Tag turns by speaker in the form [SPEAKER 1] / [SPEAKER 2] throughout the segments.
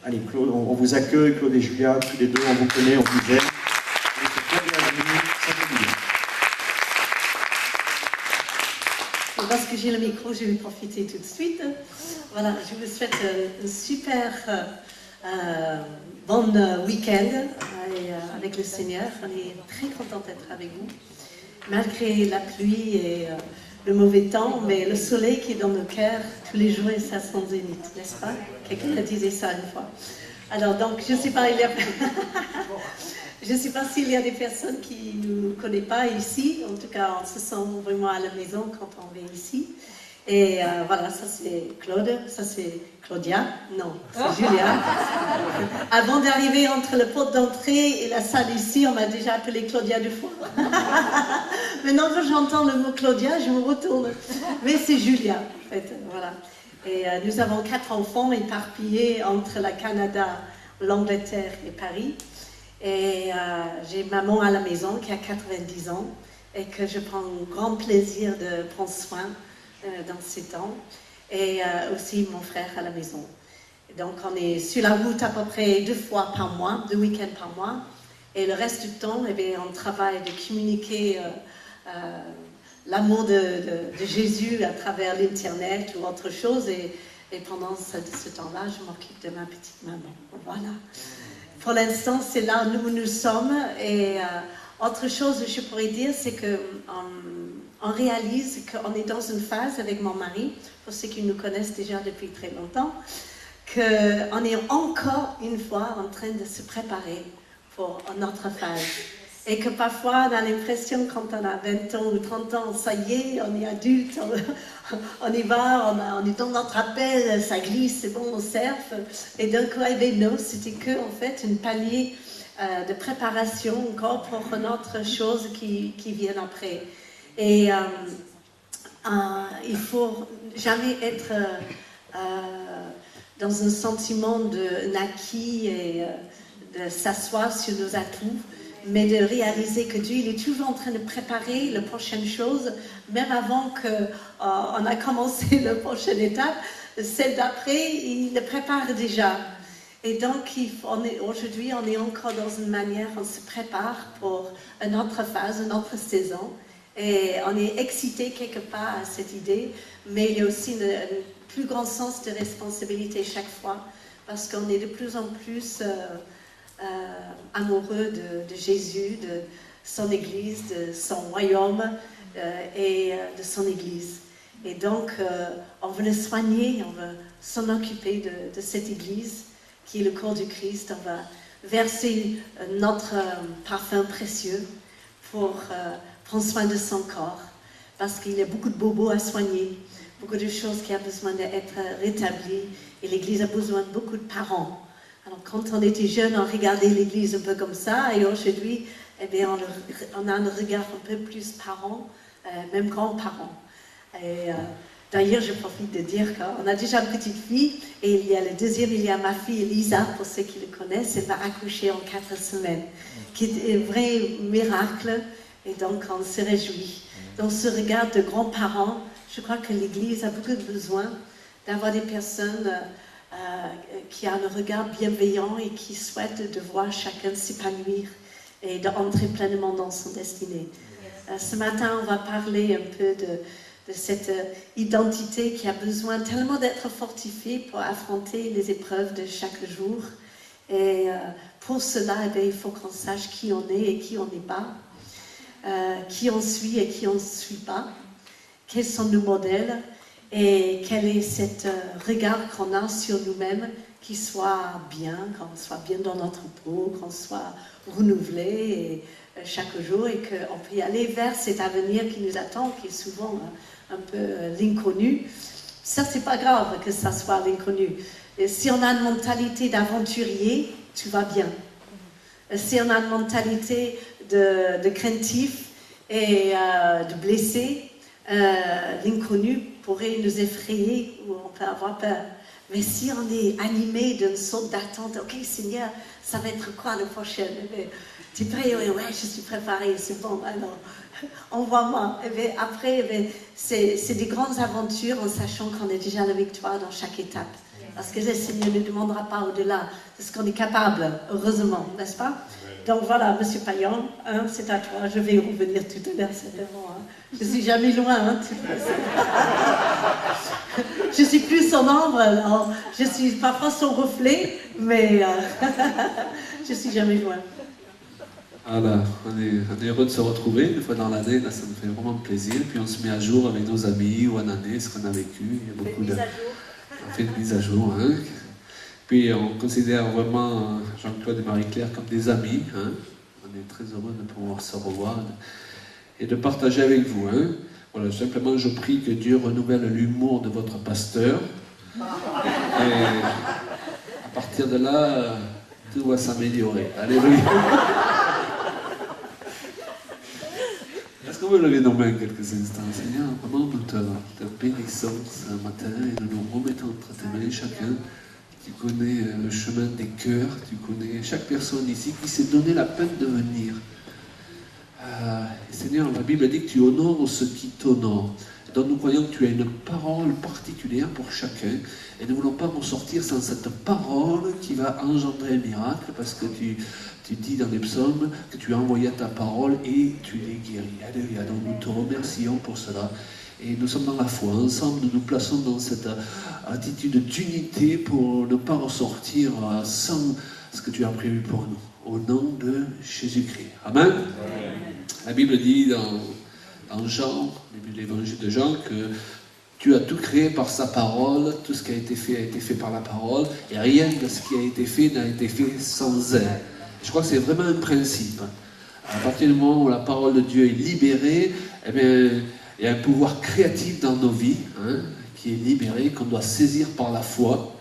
[SPEAKER 1] Allez, Claude, on vous accueille, Claude et Julia, tous les deux, on vous connaît, on vous aime.
[SPEAKER 2] Parce que j'ai le micro, je vais profiter tout de suite. Voilà, je vous souhaite un super bon week-end avec le Seigneur. On est très content d'être avec vous, malgré la pluie et le mauvais temps, mais le soleil qui est dans nos cœurs tous les jours et ça son zénith, n'est-ce pas? Quelqu'un a dit ça une fois. Alors donc, je ne sais pas, je ne sais pas s'il y a des personnes qui ne nous connaissent pas ici. En tout cas, on se sent vraiment à la maison quand on vient ici. Et voilà, ça c'est Claude, ça c'est Claudia, non, c'est Julia. Avant d'arriver entre le porte d'entrée et la salle ici, on m'a déjà appelé Claudia deux fois. Maintenant que j'entends le mot Claudia, je me retourne. Mais c'est Julia, en fait, voilà. Et nous avons 4 enfants éparpillés entre le Canada, l'Angleterre et Paris. Et j'ai maman à la maison qui a 90 ans et que je prends un grand plaisir de prendre soin dans ces temps. Et aussi mon frère à la maison. Et donc on est sur la route à peu près 2 fois par mois, 2 week-ends par mois. Et le reste du temps, eh bien, on travaille de communiquer l'amour de Jésus à travers l'Internet ou autre chose. Et pendant ce temps-là, je m'occupe de ma petite maman. Voilà. Pour l'instant, c'est là où nous sommes. Et autre chose que je pourrais dire, c'est qu'on réalise qu'on est dans une phase avec mon mari, pour ceux qui nous connaissent déjà depuis très longtemps, qu'on est encore une fois en train de se préparer pour notre phase. Et que parfois, on a l'impression, quand on a 20 ans ou 30 ans, ça y est, on est adulte, on y va, on est dans notre appel, ça glisse, c'est bon, on surfe. Et donc, non, c'était que, en fait, une palier de préparation encore pour une autre chose qui vient après. Et il faut jamais être dans un sentiment d'acquis et de s'asseoir sur nos atouts, mais de réaliser que Dieu il est toujours en train de préparer la prochaine chose, même avant qu'on a commencé la prochaine étape, celle d'après, il le prépare déjà. Et donc, aujourd'hui, on est encore dans une manière, on se prépare pour une autre phase, une autre saison, et on est excité quelque part à cette idée, mais il y a aussi un plus grand sens de responsabilité chaque fois, parce qu'on est de plus en plus amoureux de Jésus, de son Église, de son royaume et de son Église. Et donc, on veut le soigner, on veut s'en occuper de cette Église qui est le corps du Christ. On va verser notre parfum précieux pour prendre soin de son corps, parce qu'il y a beaucoup de bobos à soigner, beaucoup de choses qui ont besoin d'être rétablies, et l'Église a besoin de beaucoup de parents. Alors, quand on était jeune, on regardait l'Église un peu comme ça, et aujourd'hui, eh bien, on a un regard un peu plus parents, même grands-parents. Et d'ailleurs, je profite de dire qu'on a déjà une petite fille, et il y a le deuxième, il y a ma fille Elisa, pour ceux qui le connaissent, elle va accoucher en 4 semaines, qui est un vrai miracle, et donc on se réjouit. Dans ce regard de grands-parents, je crois que l'Église a beaucoup besoin d'avoir des personnes qui ont un regard bienveillant et qui souhaitent de voir chacun s'épanouir et d'entrer pleinement dans son destinée. Ce matin, on va parler un peu de cette identité qui a besoin tellement d'être fortifiée pour affronter les épreuves de chaque jour. Et pour cela, eh bien, il faut qu'on sache qui on est et qui on n'est pas, qui on suit et qui on ne suit pas, quels sont nos modèles et quel est ce regard qu'on a sur nous-mêmes, qui soit bien, qu'on soit bien dans notre peau, qu'on soit renouvelé chaque jour et qu'on peut y aller vers cet avenir qui nous attend, qui est souvent un peu l'inconnu. Ça, c'est pas grave que ça soit l'inconnu. Si on a une mentalité d'aventurier, tu vas bien. Si on a une mentalité de craintif et de blessé, l'inconnu pourrait nous effrayer ou on peut avoir peur. Mais si on est animé d'une sorte d'attente, ok Seigneur, ça va être quoi le prochain? Tu es prêt? Ouais, je suis préparée, c'est bon, alors envoie-moi. Après, c'est des grandes aventures en sachant qu'on a déjà la victoire dans chaque étape. parce que le Seigneur ne demandera pas au-delà de ce qu'on est capable, heureusement, n'est-ce pas? Donc voilà, Monsieur Payan, hein, c'est à toi, je vais revenir tout à l'heure, certainement. Hein. Je ne suis jamais loin, hein, je suis plus son ombre, alors je suis parfois son reflet, mais je ne suis jamais loin.
[SPEAKER 3] Voilà, on est heureux de se retrouver une fois dans l'année, là ça nous fait vraiment plaisir, puis on se met à jour avec nos amis ou en année, ce qu'on a vécu, il y a beaucoup de... On fait une mise à jour, hein. Puis on considère vraiment Jean-Claude et Marie-Claire comme des amis, hein. On est très heureux de pouvoir se revoir et de partager avec vous, hein. Voilà, simplement je prie que Dieu renouvelle l'humour de votre pasteur, et à partir de là, tout va s'améliorer. Alléluia. Est-ce qu'on veut lever nos mains quelques instants, Seigneur? Vraiment, nous te bénissons ce matin et nous nous remettons entre tes mains chacun. Tu connais le chemin des cœurs, tu connais chaque personne ici qui s'est donné la peine de venir. Seigneur, la Bible dit que tu honores ceux qui t'honorent. Donc nous croyons que tu as une parole particulière pour chacun et nous ne voulons pas ressortir sans cette parole qui va engendrer un miracle parce que tu dis dans les psaumes que tu as envoyé ta parole et tu les guéris. Alléluia. Donc nous te remercions pour cela. Et nous sommes dans la foi. Ensemble, nous nous plaçons dans cette attitude d'unité pour ne pas ressortir sans ce que tu as prévu pour nous. Au nom de Jésus-Christ. Amen. Amen. La Bible dit dans Jean, l'évangile de Jean, que Dieu a tout créé par sa parole, tout ce qui a été fait par la parole, et rien de ce qui a été fait n'a été fait sans elle. Je crois que c'est vraiment un principe. À partir du moment où la parole de Dieu est libérée, eh bien, il y a un pouvoir créatif dans nos vies, hein, qui est libéré, qu'on doit saisir par la foi.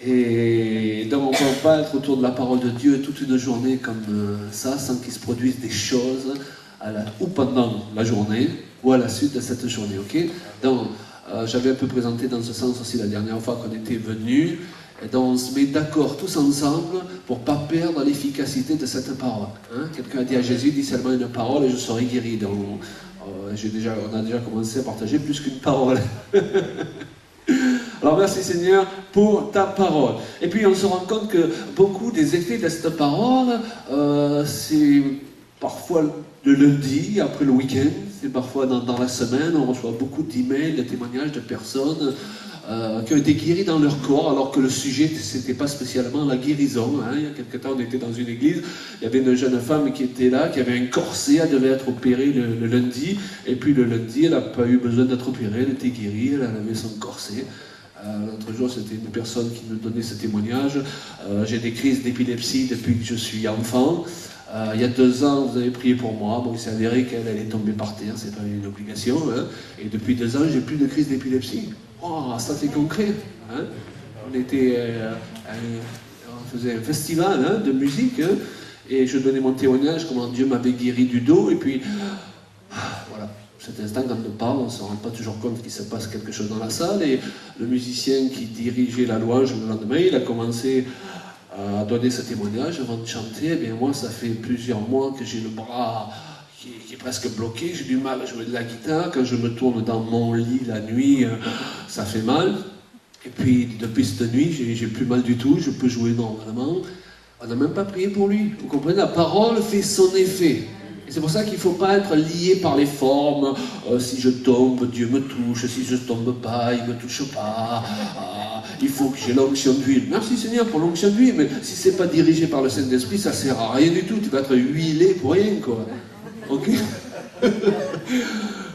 [SPEAKER 3] Et donc on ne peut pas être autour de la parole de Dieu toute une journée comme ça, sans qu'il se produise des choses ou pendant la journée, ou à la suite de cette journée, ok? Donc, j'avais un peu présenté dans ce sens aussi la dernière fois qu'on était venus, et donc on se met d'accord tous ensemble pour ne pas perdre l'efficacité de cette parole. Hein? Quelqu'un a dit à Jésus, dis seulement une parole et je serai guéri. Donc, on a déjà commencé à partager plus qu'une parole. Alors merci Seigneur pour ta parole. Et puis on se rend compte que beaucoup des effets de cette parole, c'est parfois le lundi, après le week-end, c'est parfois dans la semaine, on reçoit beaucoup d'emails, de témoignages de personnes qui ont été guéries dans leur corps, alors que le sujet, c'était pas spécialement la guérison. Hein. Il y a quelque temps, on était dans une église, il y avait une jeune femme qui était là, qui avait un corset, elle devait être opérée le lundi, et puis le lundi, elle n'a pas eu besoin d'être opérée, elle était guérie, elle avait son corset. L'autre jour, c'était une personne qui nous donnait ce témoignage. J'ai des crises d'épilepsie depuis que je suis enfant. Il y a 2 ans, vous avez prié pour moi. Bon, il s'est avéré qu'elle est tombée par terre, c'est pas une obligation. Hein. Et depuis 2 ans, j'ai plus de crise d'épilepsie. Oh, ça c'est concret. Hein. On faisait un festival, hein, de musique, hein, et je donnais mon témoignage, comment Dieu m'avait guéri du dos, et puis voilà. Cet instant, quand on parle, on ne se rend pas toujours compte qu'il se passe quelque chose dans la salle, et le musicien qui dirigeait la louange le lendemain, il a commencé à donner ce témoignage avant de chanter. Eh bien moi, ça fait plusieurs mois que j'ai le bras qui est presque bloqué, j'ai du mal à jouer de la guitare, quand je me tourne dans mon lit la nuit, ça fait mal, et puis depuis cette nuit, j'ai plus mal du tout, je peux jouer normalement. On n'a même pas prié pour lui, vous comprenez, la parole fait son effet. Et c'est pour ça qu'il ne faut pas être lié par les formes. Si je tombe, Dieu me touche. Si je ne tombe pas, il ne me touche pas. Il faut que j'ai l'onction d'huile. Merci Seigneur pour l'onction d'huile, mais si ce n'est pas dirigé par le Saint-Esprit, ça ne sert à rien du tout. Tu vas être huilé pour rien, quoi. Ok.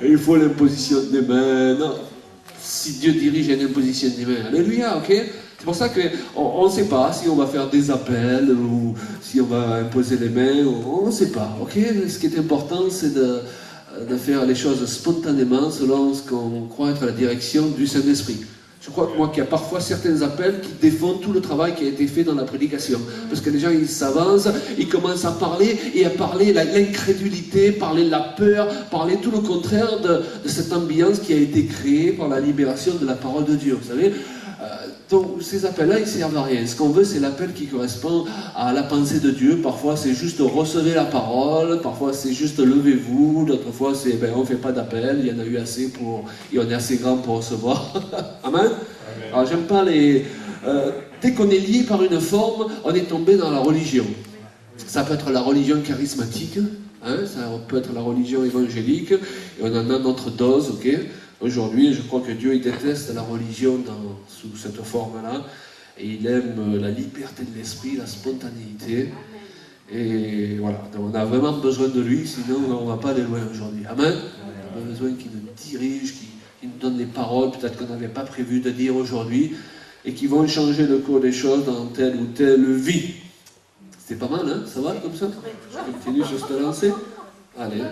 [SPEAKER 3] Et il faut l'imposition des mains. Non. Si Dieu dirige, il y a une imposition des mains. Alléluia, ok. C'est pour ça qu'on ne sait pas si on va faire des appels ou si on va imposer les mains, on ne sait pas, ok? Ce qui est important, c'est de faire les choses spontanément selon ce qu'on croit être la direction du Saint-Esprit. Je crois que moi qu'il y a parfois certains appels qui défendent tout le travail qui a été fait dans la prédication. Parce que les gens, ils s'avancent, ils commencent à parler, et à parler l'incrédulité, parler la peur, parler tout le contraire de cette ambiance qui a été créée par la libération de la parole de Dieu. Vous savez, Donc ces appels-là, ils servent à rien. Ce qu'on veut, c'est l'appel qui correspond à la pensée de Dieu. Parfois, c'est juste recevez la parole. Parfois, c'est juste levez-vous. D'autres fois, c'est on ne fait pas d'appel. Il y en a eu assez et on est assez grand pour recevoir. Amen. Alors, j'aime pas les... dès qu'on est lié par une forme, on est tombé dans la religion. Ça peut être la religion charismatique, hein, ça peut être la religion évangélique, et on en a notre dose, ok. Aujourd'hui, je crois que Dieu il déteste la religion sous cette forme-là, et il aime la liberté de l'esprit, la spontanéité, et voilà. Donc on a vraiment besoin de lui, sinon on ne va pas aller loin aujourd'hui. Amen. On a besoin qu'il nous dirige, qu'il nous donne les paroles, peut-être qu'on n'avait pas prévu de dire aujourd'hui, et qui vont changer le cours des choses dans telle ou telle vie. C'est pas mal, hein? Ça va comme ça? Je continue sur ce lancer? Allez.